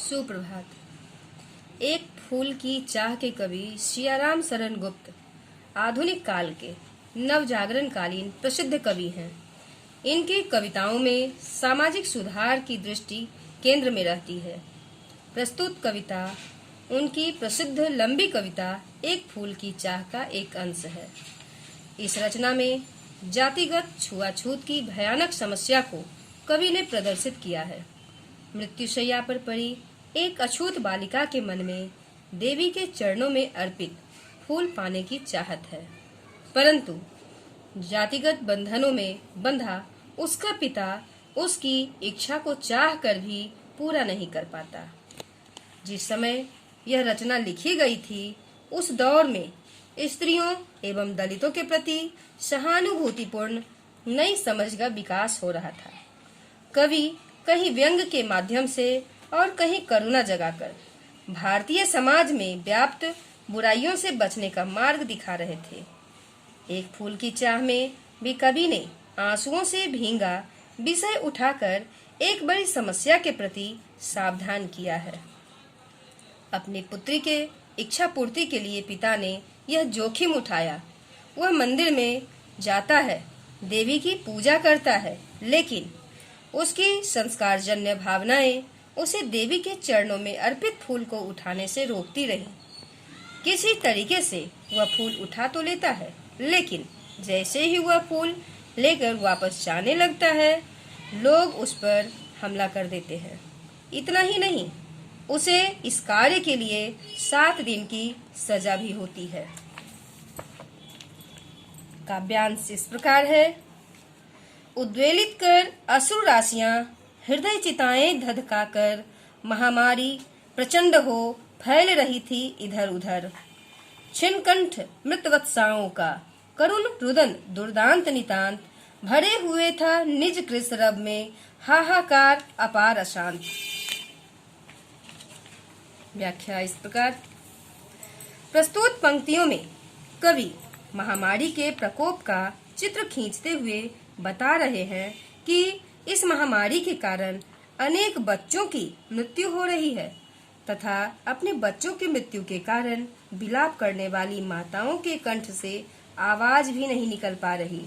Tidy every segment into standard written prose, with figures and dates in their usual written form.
सुप्रभात। एक फूल की चाह के कवि सियाराम शरण गुप्त आधुनिक काल के नवजागरण कालीन प्रसिद्ध कवि हैं। इनकी कविताओं में सामाजिक सुधार की दृष्टि केंद्र में रहती है। प्रस्तुत कविता उनकी प्रसिद्ध लंबी कविता एक फूल की चाह का एक अंश है। इस रचना में जातिगत छुआछूत की भयानक समस्या को कवि ने प्रदर्शित किया है। मृत्युशैया पर पड़ी एक अछूत बालिका के मन में देवी के चरणों में अर्पित फूल पाने की चाहत है, परंतु जातिगत बंधनों में बंधा उसका पिता उसकी इच्छा को चाह कर भी पूरा नहीं कर पाता। जिस समय यह रचना लिखी गई थी, उस दौर में स्त्रियों एवं दलितों के प्रति सहानुभूतिपूर्ण नई समझ का विकास हो रहा था। कवि कहीं व्यंग के माध्यम से और कहीं करुणा जगाकर भारतीय समाज में व्याप्त बुराइयों से बचने का मार्ग दिखा रहे थे। एक फूल की चाह में भी कवि ने आंसुओं से भींगा विषय उठाकर एक बड़ी समस्या के प्रति सावधान किया है। अपनी पुत्री के इच्छा पूर्ति के लिए पिता ने यह जोखिम उठाया। वह मंदिर में जाता है, देवी की पूजा करता है, लेकिन उसकी संस्कारजन्य भावनाएं उसे देवी के चरणों में अर्पित फूल को उठाने से रोकती रही। किसी तरीके से वह फूल उठा तो लेता है, लेकिन जैसे ही वह फूल लेकर वापस जाने लगता है, लोग उस पर हमला कर देते हैं। इतना ही नहीं, उसे इस कार्य के लिए 7 दिन की सजा भी होती है। काव्यांश इस प्रकार है। उद्वेलित कर असुर राशियां, हृदय चिताएं धधकाकर, महामारी प्रचंड हो फैल रही थी इधर उधर। छिन्नकंठ मृतवत्साओं का करुण रुदन दुर्दांत नितांत, भरे हुए था निज कृसरब में हाहाकार अपार अशांत। व्याख्या इस प्रकार। प्रस्तुत पंक्तियों में कवि महामारी के प्रकोप का चित्र खींचते हुए बता रहे हैं कि इस महामारी के कारण अनेक बच्चों की मृत्यु हो रही है तथा अपने बच्चों की मृत्यु के कारण विलाप करने वाली माताओं के कंठ से आवाज भी नहीं निकल पा रही।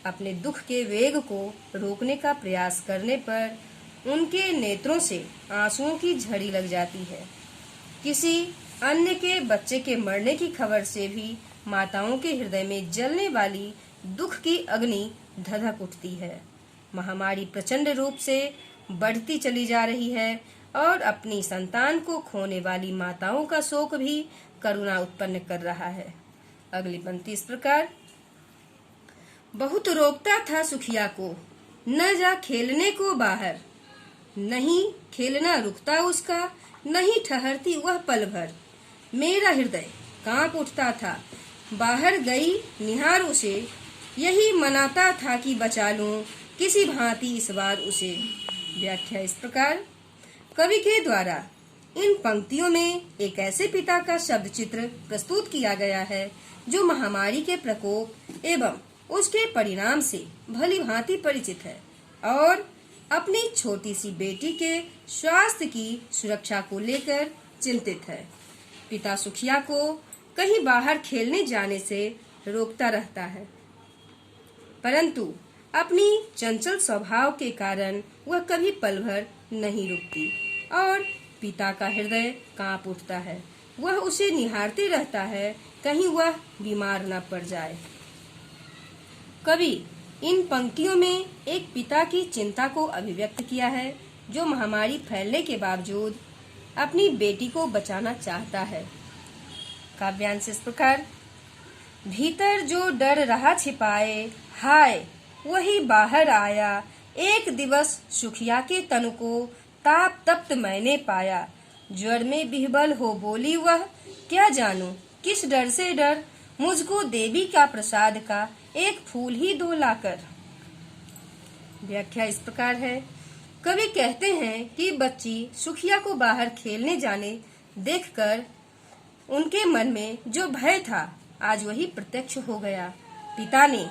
अपने दुख के वेग को रोकने का प्रयास करने पर उनके नेत्रों से आंसुओं की झड़ी लग जाती है। किसी अन्य के बच्चे के मरने की खबर से भी माताओं के हृदय में जलने वाली दुख की अग्नि धधक उठती है। महामारी प्रचंड रूप से बढ़ती चली जा रही है और अपनी संतान को खोने वाली माताओं का शोक भी करुणा उत्पन्न कर रहा है। अगली पंक्ति इस प्रकार। बहुत रोकता था सुखिया को, न जा खेलने को बाहर, नहीं खेलना रुकता उसका, नहीं ठहरती वह पल भर। मेरा हृदय कांप उठता था, बाहर गई निहार उसे, यही मनाता था कि बचा लूं किसी भांति इस बार उसे। व्याख्या इस प्रकार। कवि के द्वारा इन पंक्तियों में एक ऐसे पिता का शब्द चित्र प्रस्तुत किया गया है जो महामारी के प्रकोप एवं उसके परिणाम से भली भांति परिचित है और अपनी छोटी सी बेटी के स्वास्थ्य की सुरक्षा को लेकर चिंतित है। पिता सुखिया को कहीं बाहर खेलने जाने से रोकता रहता है, परंतु अपनी चंचल स्वभाव के कारण वह कभी पल भर नहीं रुकती और पिता का हृदय कांप उठता है। वह उसे निहारते रहता है, कहीं वह बीमार न पड़ जाए। कवि इन पंक्तियों में एक पिता की चिंता को अभिव्यक्त किया है जो महामारी फैलने के बावजूद अपनी बेटी को बचाना चाहता है। काव्यांश इस प्रकार। भीतर जो डर रहा छिपाए, हाय वही बाहर आया, एक दिवस सुखिया के तन को ताप तप्त मैंने पाया। ज्वर में बिहबल हो बोली वह, क्या जानूं किस डर से डर, मुझको देवी का प्रसाद का एक फूल ही दो लाकर। व्याख्या इस प्रकार है। कवि कहते हैं कि बच्ची सुखिया को बाहर खेलने जाने देखकर उनके मन में जो भय था आज वही प्रत्यक्ष हो गया। पिता ने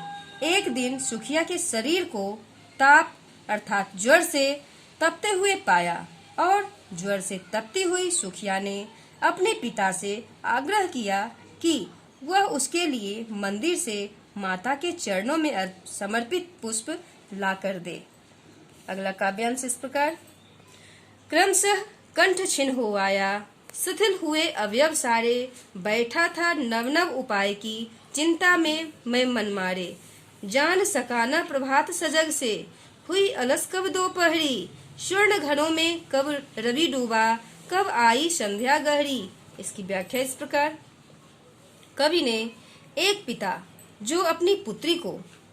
एक दिन सुखिया के शरीर को ताप अर्थात ज्वर से तपते हुए पाया और ज्वर से तपती हुई सुखिया ने अपने पिता से आग्रह किया कि वह उसके लिए मंदिर से माता के चरणों में समर्पित पुष्प लाकर दे। अगला काव्यांश इस प्रकार। क्रमशः कंठ छिन्न हो आया, शिथिल हुए अवयव सारे, बैठा था नव नव उपाय की चिंता में मैं मन मारे। जान सका न प्रभात सजग से, हुई अलस कब दोपहरी, स्वर्ण घरों में कब रवि डूबा, कब आई संध्या गहरी। इसकी व्याख्या इस प्रकार। कवि ने एक पिता जो अपनी पुत्री को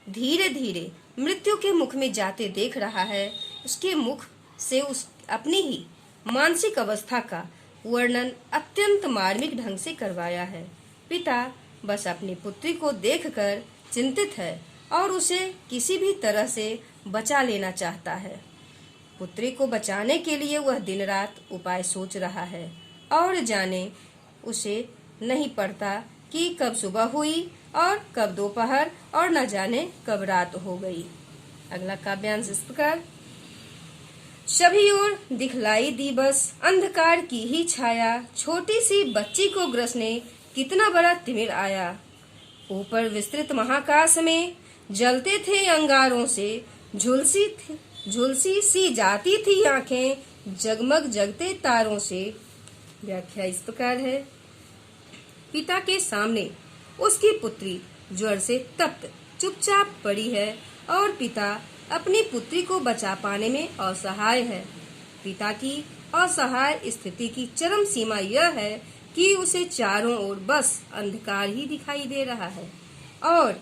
धीरे धीरे मृत्यु के मुख में जाते देख रहा है, उसके मुख से उस अपनी ही मानसिक अवस्था का वर्णन अत्यंत मार्मिक ढंग से करवाया है। पिता बस अपनी पुत्री को देखकर चिंतित है और उसे किसी भी तरह से बचा लेना चाहता है। पुत्री को बचाने के लिए वह दिन रात उपाय सोच रहा है और जाने उसे नहीं पड़ता कि कब सुबह हुई और कब दोपहर और न जाने कब रात हो गई। अगला काव्यांश इस प्रकार। सभी ओर दिखलाई दी बस अंधकार की ही छाया, छोटी सी बच्ची को ग्रसने कितना बड़ा तिमिर आया। ऊपर विस्तृत महाकाश में जलते थे अंगारों से, झुलसी सी जाती थी आंखें, जगमग जगते तारों से। व्याख्या इस प्रकार है। पिता के सामने उसकी पुत्री ज्वर से तप्त चुपचाप पड़ी है और पिता अपनी पुत्री को बचा पाने में असहाय है। पिता की असहाय स्थिति की चरम सीमा यह है कि उसे चारों ओर बस अंधकार ही दिखाई दे रहा है और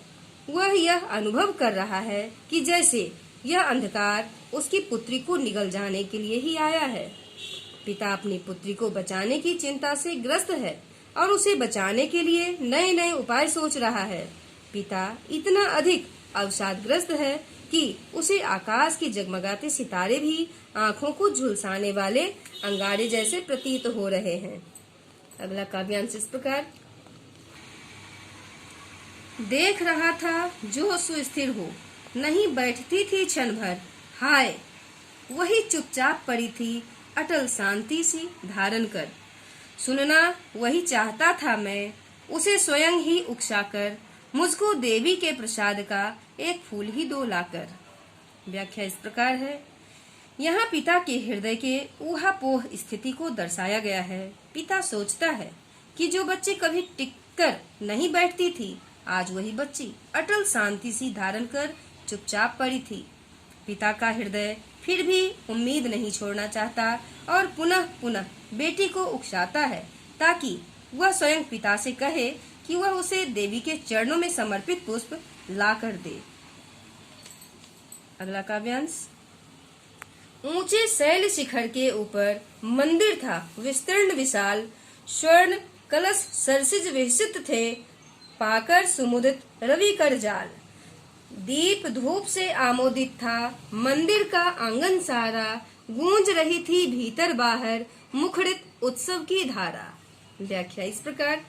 वह यह अनुभव कर रहा है कि जैसे यह अंधकार उसकी पुत्री को निगल जाने के लिए ही आया है। पिता अपनी पुत्री को बचाने की चिंता से ग्रस्त है और उसे बचाने के लिए नए नए उपाय सोच रहा है। पिता इतना अधिक अवसादग्रस्त है कि उसे आकाश के जगमगाते सितारे भी आंखों को झुलसाने वाले अंगारे जैसे प्रतीत हो रहे हैं। अगला काव्यांश इस प्रकार। देख रहा था जो सुस्थिर हो, नहीं बैठती थी क्षण भर, हाय वही चुपचाप पड़ी थी अटल शांति सी धारण कर। सुनना वही चाहता था मैं, उसे स्वयं ही उकसाकर, मुझको देवी के प्रसाद का एक फूल ही दो लाकर। व्याख्या इस प्रकार है। यहाँ पिता के हृदय के ऊहापोह स्थिति को दर्शाया गया है। पिता सोचता है कि जो बच्ची कभी टिककर नहीं बैठती थी, आज वही बच्ची अटल शांति सी धारण कर चुपचाप पड़ी थी। पिता का हृदय फिर भी उम्मीद नहीं छोड़ना चाहता और पुनः पुनः बेटी को उकसाता है ताकि वह स्वयं पिता से कहे कि वह उसे देवी के चरणों में समर्पित पुष्प ला कर दे। अगला काव्यांश। ऊंचे शैल शिखर के ऊपर मंदिर था विस्तीर्ण विशाल, स्वर्ण कलश सरसिज विकसित थे, पाकर सुमुदित रवि कर जाल। दीप धूप से आमोदित था मंदिर का आंगन सारा, गूंज रही थी भीतर बाहर मुखरित उत्सव की धारा। व्याख्या इस प्रकार।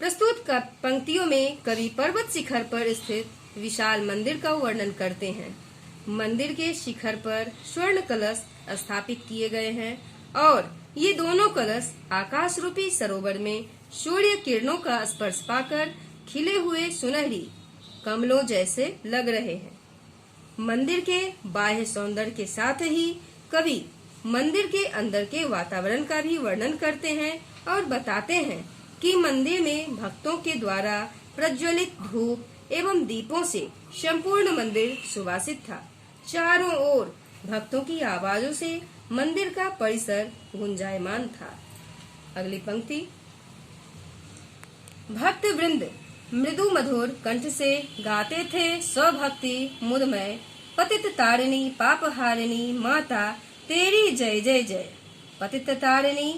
प्रस्तुत पंक्तियों में कवि पर्वत शिखर पर स्थित विशाल मंदिर का वर्णन करते हैं। मंदिर के शिखर पर स्वर्ण कलश स्थापित किए गए हैं और ये दोनों कलश आकाश रूपी सरोवर में सूर्य किरणों का स्पर्श पाकर खिले हुए सुनहरी कमलों जैसे लग रहे हैं। मंदिर के बाह्य सौंदर्य के साथ ही कवि मंदिर के अंदर के वातावरण का भी वर्णन करते हैं और बताते हैं कि मंदिर में भक्तों के द्वारा प्रज्वलित धूप एवं दीपों से संपूर्ण मंदिर सुवासित था। चारों ओर भक्तों की आवाजों से मंदिर का परिसर गुंजायमान था। अगली पंक्ति। भक्त वृंद मृदु मधुर कंठ से गाते थे स्वभक्ति मुदमय, पतित तारिणी पाप हारिणी माता तेरी जय जय जय। पतित तारिणी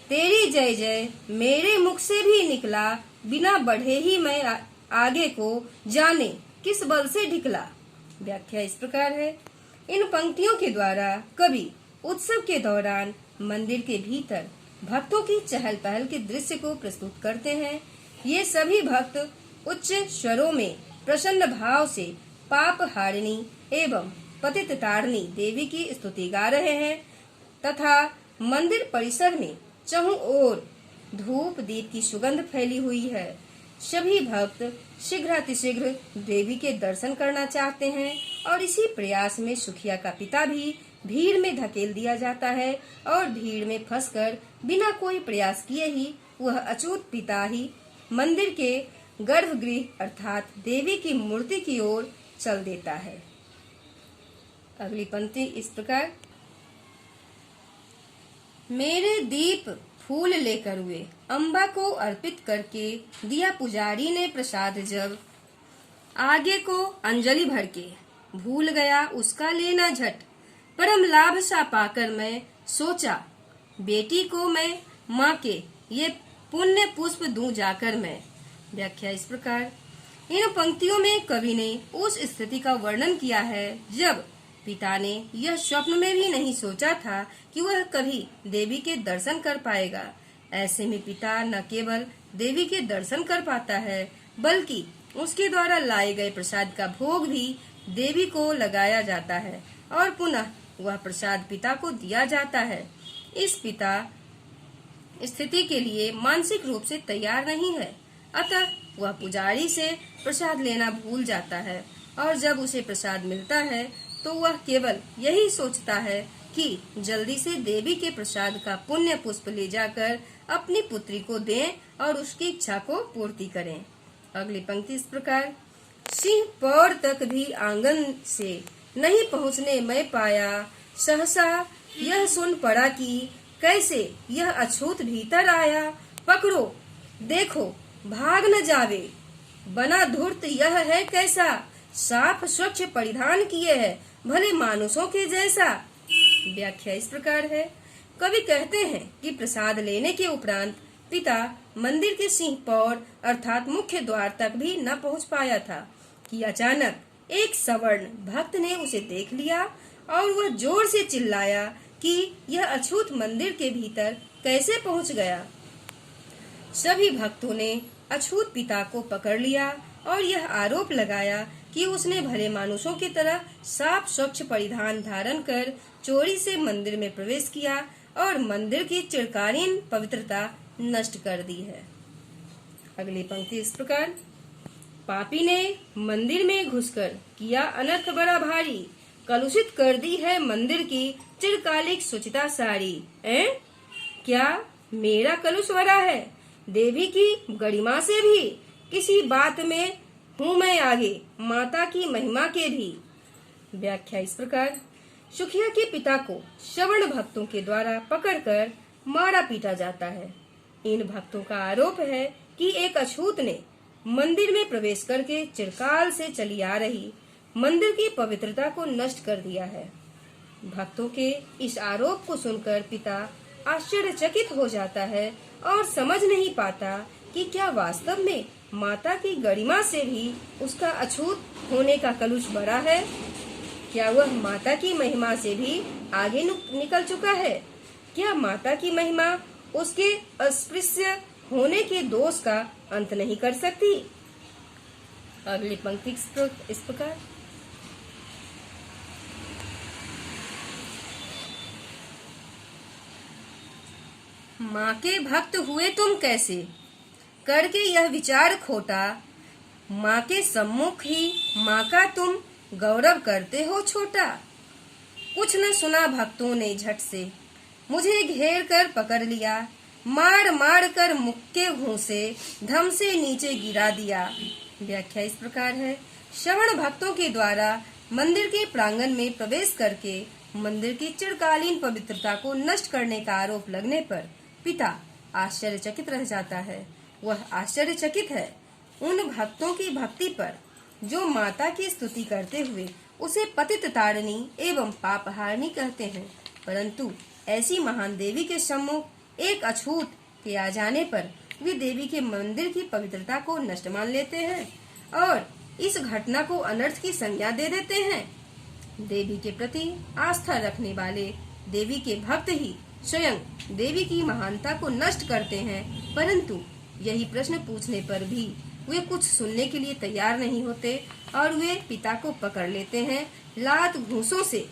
तेरी जय जय मेरे मुख से भी निकला, बिना बढ़े ही मैं आगे को जाने किस बल से ढिकला। व्याख्या इस प्रकार है। इन पंक्तियों के द्वारा कवि उत्सव के दौरान मंदिर के भीतर भक्तों की चहल पहल के दृश्य को प्रस्तुत करते हैं। ये सभी भक्त उच्च स्वरों में प्रसन्न भाव से पाप हारिणी एवं पतित तारिणी देवी की स्तुति गा रहे हैं तथा मंदिर परिसर में चहुं ओर धूप दीप की सुगंध फैली हुई है। सभी भक्त शीघ्रातिशीघ्र देवी के दर्शन करना चाहते हैं और इसी प्रयास में सुखिया का पिता भी भीड़ में धकेल दिया जाता है और भीड़ में फंसकर बिना कोई प्रयास किए ही वह अछूत पिता ही मंदिर के गर्भगृह अर्थात देवी की मूर्ति की ओर चल देता है। अगली पंक्ति इस प्रकार, मेरे दीप फूल लेकर हुए अम्बा को अर्पित करके दिया पुजारी ने प्रसाद, जब आगे को अंजलि भर के भूल गया उसका लेना झट, परम लाभ सा पाकर मैं सोचा बेटी को मैं माँ के ये पुण्य पुष्प दूं जाकर मैं। व्याख्या इस प्रकार, इन पंक्तियों में कवि ने उस स्थिति का वर्णन किया है जब पिता ने यह स्वप्न में भी नहीं सोचा था कि वह कभी देवी के दर्शन कर पाएगा। ऐसे में पिता न केवल देवी के दर्शन कर पाता है बल्कि उसके द्वारा लाए गए प्रसाद का भोग भी देवी को लगाया जाता है और पुनः वह प्रसाद पिता को दिया जाता है। इस पिता स्थिति के लिए मानसिक रूप से तैयार नहीं है, अतः वह पुजारी से प्रसाद लेना भूल जाता है और जब उसे प्रसाद मिलता है तो वह केवल यही सोचता है कि जल्दी से देवी के प्रसाद का पुण्य पुष्प ले जाकर अपनी पुत्री को दें और उसकी इच्छा को पूर्ति करें। अगली पंक्ति इस प्रकार, सिंह पौर तक भी आंगन से नहीं पहुँचने मैं पाया, सहसा यह सुन पड़ा कि कैसे यह अछूत भीतर आया, पकड़ो देखो भाग न जावे, बना धूर्त यह है कैसा, साफ स्वच्छ परिधान किए है भले मानुषों के जैसा। व्याख्या इस प्रकार है, कवि कहते हैं कि प्रसाद लेने के उपरांत पिता मंदिर के सिंह पौर अर्थात मुख्य द्वार तक भी न पहुंच पाया था कि अचानक एक सवर्ण भक्त ने उसे देख लिया और वह जोर से चिल्लाया कि यह अछूत मंदिर के भीतर कैसे पहुंच गया। सभी भक्तों ने अछूत पिता को पकड़ लिया और यह आरोप लगाया कि उसने भले मानुषों की तरह साफ स्वच्छ परिधान धारण कर चोरी से मंदिर में प्रवेश किया और मंदिर की चिरकालीन पवित्रता नष्ट कर दी है। अगली पंक्ति इस प्रकार, पापी ने मंदिर में घुसकर किया अनर्थ बड़ा भारी, कलुषित कर दी है मंदिर की चिरकालिक सुचिता सारी। क्या मेरा कलुष भरा है, देवी की गरिमा से भी किसी बात में हूँ मैं आगे, माता की महिमा के भी। व्याख्या इस प्रकार, सुखिया के पिता को श्रवण भक्तों के द्वारा पकड़कर मारा पीटा जाता है। इन भक्तों का आरोप है कि एक अछूत ने मंदिर में प्रवेश करके चिरकाल से चली आ रही मंदिर की पवित्रता को नष्ट कर दिया है। भक्तों के इस आरोप को सुनकर पिता आश्चर्यचकित हो जाता है और समझ नहीं पाता कि क्या वास्तव में माता की गरिमा से भी उसका अछूत होने का कलुष बड़ा है। क्या वह माता की महिमा से भी आगे निकल चुका है। क्या माता की महिमा उसके अस्पृश्य होने के दोष का अंत नहीं कर सकती। अगली पंक्ति इस प्रकार, माँ के भक्त हुए तुम कैसे, करके यह विचार खोटा, माँ के सम्मुख ही माँ का तुम गौरव करते हो छोटा। कुछ न सुना भक्तों ने झट से, मुझे घेर कर पकड़ लिया, मार मार कर मुख के मुंह से धम से नीचे गिरा दिया। व्याख्या इस प्रकार है, श्रवण भक्तों के द्वारा मंदिर के प्रांगण में प्रवेश करके मंदिर की चिरकालीन पवित्रता को नष्ट करने का आरोप लगने पर पिता आश्चर्यचकित रह जाता है। वह आश्चर्यचकित है उन भक्तों की भक्ति पर जो माता की स्तुति करते हुए उसे पतित तारिणी एवं पापहारिणी कहते हैं, परंतु ऐसी महान देवी के सम्मुख एक अछूत के आ जाने पर वे देवी के मंदिर की पवित्रता को नष्ट मान लेते हैं और इस घटना को अनर्थ की संज्ञा दे देते हैं। देवी के प्रति आस्था रखने वाले देवी के भक्त ही स्वयं देवी की महानता को नष्ट करते हैं, परंतु यही प्रश्न पूछने पर भी वे कुछ सुनने के लिए तैयार नहीं होते और वे पिता को पकड़ लेते हैं, लात घूंसों से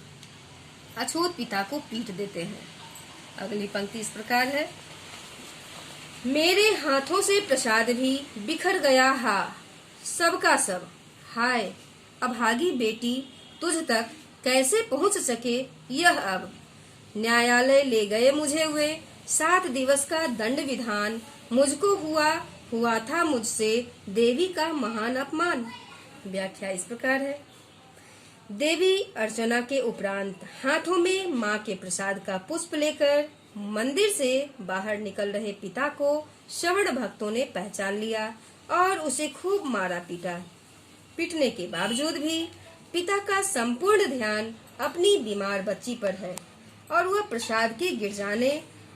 अछूत पिता को पीट देते हैं। अगली पंक्ति इस प्रकार है। मेरे हाथों से प्रसाद भी बिखर गया हा, सबका सब, हाय अभागी बेटी तुझ तक कैसे पहुंच सके यह अब। न्यायालय ले गए मुझे वे, 7 दिवस का दंड विधान, मुझको हुआ था मुझसे देवी का महान अपमान। व्याख्या इस प्रकार है। देवी अर्चना के उपरांत हाथों में मां के प्रसाद का पुष्प लेकर मंदिर से बाहर निकल रहे पिता को श्रवण भक्तों ने पहचान लिया और उसे खूब मारा पीटा। पीटने के बावजूद भी पिता का संपूर्ण ध्यान अपनी बीमार बच्ची पर है और वह प्रसाद के गिर जाने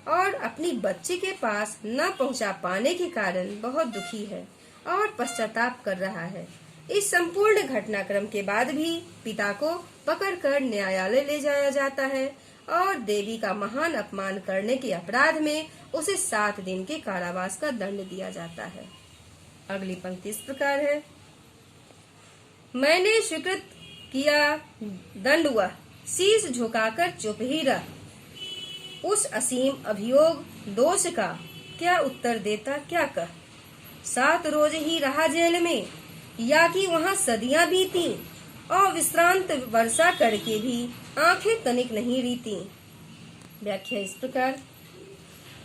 और अपनी बच्ची के पास न पहुंचा पाने के कारण बहुत दुखी है और पश्चाताप कर रहा है। इस संपूर्ण घटनाक्रम के बाद भी पिता को पकड़कर न्यायालय ले जाया जाता है और देवी का महान अपमान करने के अपराध में उसे 7 दिन के कारावास का दंड दिया जाता है। अगली पंक्ति इस प्रकार है। मैंने स्वीकृत किया दंड, वह शीश झुकाकर चुप ही रहा। उस असीम अभियोग दोष का क्या उत्तर देता क्या कह। 7 रोज ही रहा जेल में, या कि वहाँ सदियां बीती और विश्रांत वर्षा करके भी आंखें तनिक नहीं रीती। व्याख्या इस प्रकार।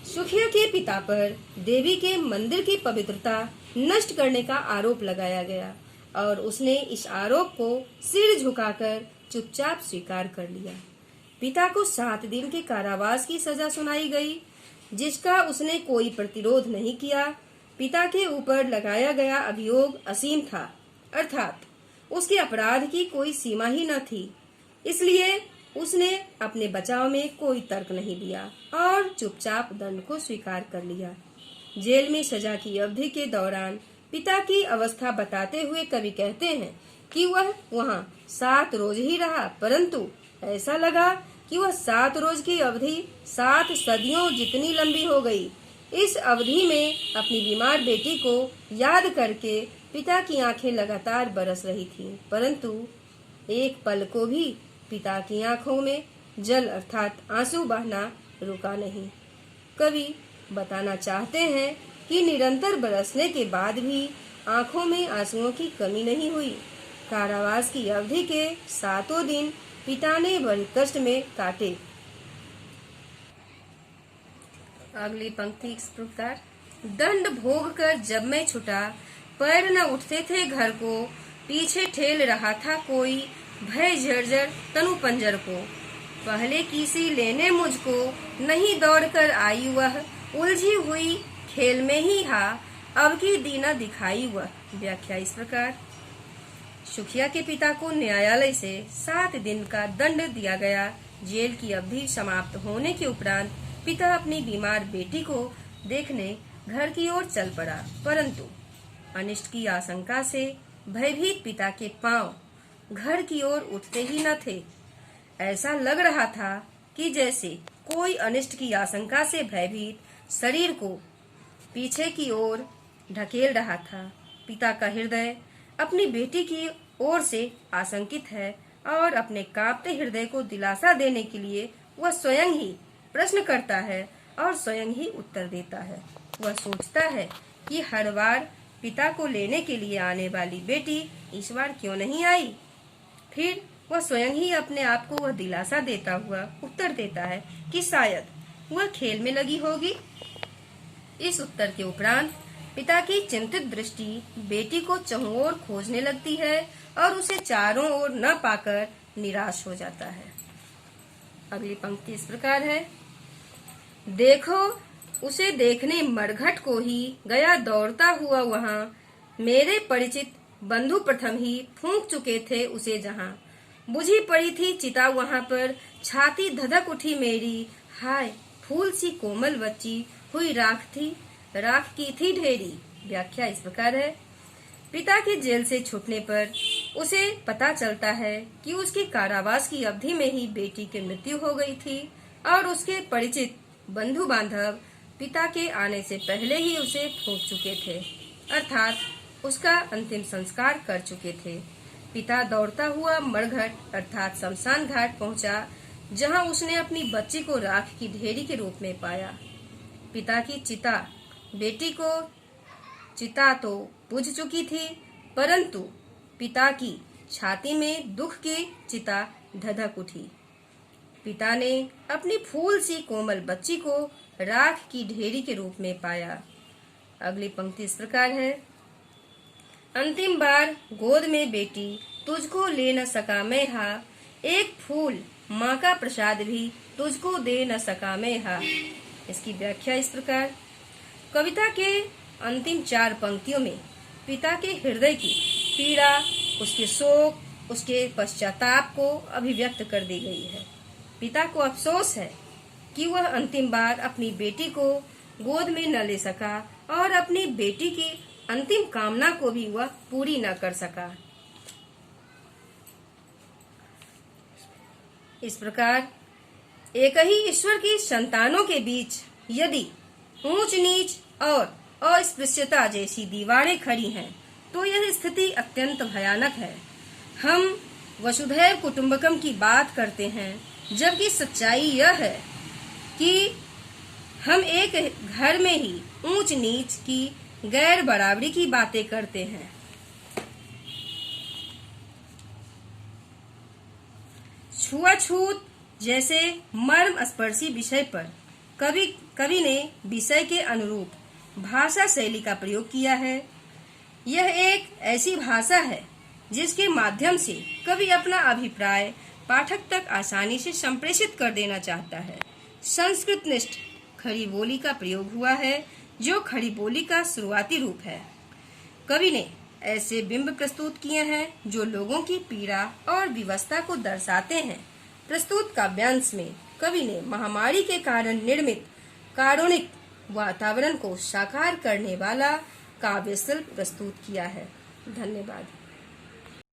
सुखिया के पिता पर देवी के मंदिर की पवित्रता नष्ट करने का आरोप लगाया गया और उसने इस आरोप को सिर झुकाकर चुपचाप स्वीकार कर लिया। पिता को 7 दिन के कारावास की सजा सुनाई गई, जिसका उसने कोई प्रतिरोध नहीं किया। पिता के ऊपर लगाया गया अभियोग असीम था, अर्थात उसके अपराध की कोई सीमा ही न थी। इसलिए उसने अपने बचाव में कोई तर्क नहीं दिया और चुपचाप दंड को स्वीकार कर लिया। जेल में सजा की अवधि के दौरान पिता की अवस्था बताते हुए कवि कहते हैं कि वह वहाँ 7 रोज ही रहा, परंतु ऐसा लगा कि वह 7 रोज की अवधि 7 सदियों जितनी लंबी हो गई। इस अवधि में अपनी बीमार बेटी को याद करके पिता की आंखें लगातार बरस रही थीं, परंतु एक पल को भी पिता की आंखों में जल अर्थात आंसू बहना रुका नहीं। कवि बताना चाहते हैं कि निरंतर बरसने के बाद भी आंखों में आंसुओं की कमी नहीं हुई। कारावास की अवधि के 7 दिन पिता ने बड़े कष्ट में काटे। अगली पंक्ति इस प्रकार। दंड भोग कर जब मैं छुटा, पैर न उठते थे घर को, पीछे ठेल रहा था कोई, भय जर्जर तनु पंजर को। पहले किसी लेने मुझको, नहीं दौड़ कर आई वह, उलझी हुई खेल में ही हा, अब की दीना दिखाई वह। व्याख्या इस प्रकार। सुखिया के पिता को न्यायालय से 7 दिन का दंड दिया गया। जेल की अवधि समाप्त होने के उपरांत पिता अपनी बीमार बेटी को देखने घर की ओर चल पड़ा, परंतु अनिष्ट की आशंका से भयभीत पिता के पांव घर की ओर उठते ही न थे। ऐसा लग रहा था कि जैसे कोई अनिष्ट की आशंका से भयभीत शरीर को पीछे की ओर ढकेल रहा था। पिता का हृदय अपनी बेटी की ओर से आशंकित है और अपने कांपते हृदय को दिलासा देने के लिए वह स्वयं ही प्रश्न करता है और स्वयं ही उत्तर देता है। वह सोचता है कि हर बार पिता को लेने के लिए आने वाली बेटी इस बार क्यों नहीं आई। फिर वह स्वयं ही अपने आप को वह दिलासा देता हुआ उत्तर देता है कि शायद वह खेल में लगी होगी। इस उत्तर के उपरांत पिता की चिंतित दृष्टि बेटी को चहुं ओर खोजने लगती है और उसे चारों ओर न पाकर निराश हो जाता है। अगली पंक्ति इस प्रकार है। देखो उसे देखने मरघट को ही गया दौड़ता हुआ वहाँ, मेरे परिचित बंधु प्रथम ही फूंक चुके थे उसे जहाँ। बुझी पड़ी थी चिता वहाँ पर, छाती धधक उठी मेरी, हाय फूल सी कोमल बच्ची हुई राख की थी ढेरी। व्याख्या इस प्रकार है। पिता के जेल से छूटने पर उसे पता चलता है कि उसके कारावास की अवधि में ही बेटी की मृत्यु हो गई थी और उसके परिचित बंधु बांधव पिता के आने से पहले ही उसे फूंक चुके थे, अर्थात उसका अंतिम संस्कार कर चुके थे। पिता दौड़ता हुआ मरघट अर्थात शमशान घाट पहुंचा। जहां उसने अपनी बच्ची को राख की ढेरी के रूप में पाया। पिता की चिता, बेटी को चिता तो बुझ चुकी थी, परंतु पिता की छाती में दुख की चिता धधक उठी। पिता ने अपनी फूल सी कोमल बच्ची को राख की ढेरी के रूप में पाया। अगली पंक्ति इस प्रकार है। अंतिम बार गोद में बेटी तुझको ले न सका मैं हा, एक फूल माँ का प्रसाद भी तुझको दे न सका मैं हा। इसकी व्याख्या इस प्रकार। कविता के अंतिम 4 पंक्तियों में पिता के हृदय की पीड़ा, उसके शोक, उसके पश्चाताप को अभिव्यक्त कर दी गई है। पिता को अफसोस है कि वह अंतिम बार अपनी बेटी को गोद में न ले सका और अपनी बेटी की अंतिम कामना को भी वह पूरी न कर सका। इस प्रकार एक ही ईश्वर की संतानों के बीच यदि ऊंच नीच और अस्पृश्यता जैसी दीवारें खड़ी हैं, तो यह स्थिति अत्यंत भयानक है। हम वसुधैव कुटुंबकम की बात करते हैं, जबकि सच्चाई यह है कि हम एक घर में ही ऊंच नीच की, गैर बराबरी की बातें करते हैं। छुआछूत जैसे मर्म स्पर्शी विषय पर कवि ने विषय के अनुरूप भाषा शैली का प्रयोग किया है। यह एक ऐसी भाषा है जिसके माध्यम से कवि अपना अभिप्राय पाठक तक आसानी से संप्रेषित कर देना चाहता है। संस्कृतनिष्ठ खड़ी बोली का प्रयोग हुआ है, जो खड़ी बोली का शुरुआती रूप है। कवि ने ऐसे बिंब प्रस्तुत किए हैं जो लोगों की पीड़ा और विवशता को दर्शाते हैं। प्रस्तुत काव्यांश में कवि ने महामारी के कारण निर्मित कारुणिक वातावरण को साकार करने वाला काव्य शिल्प प्रस्तुत किया है। धन्यवाद।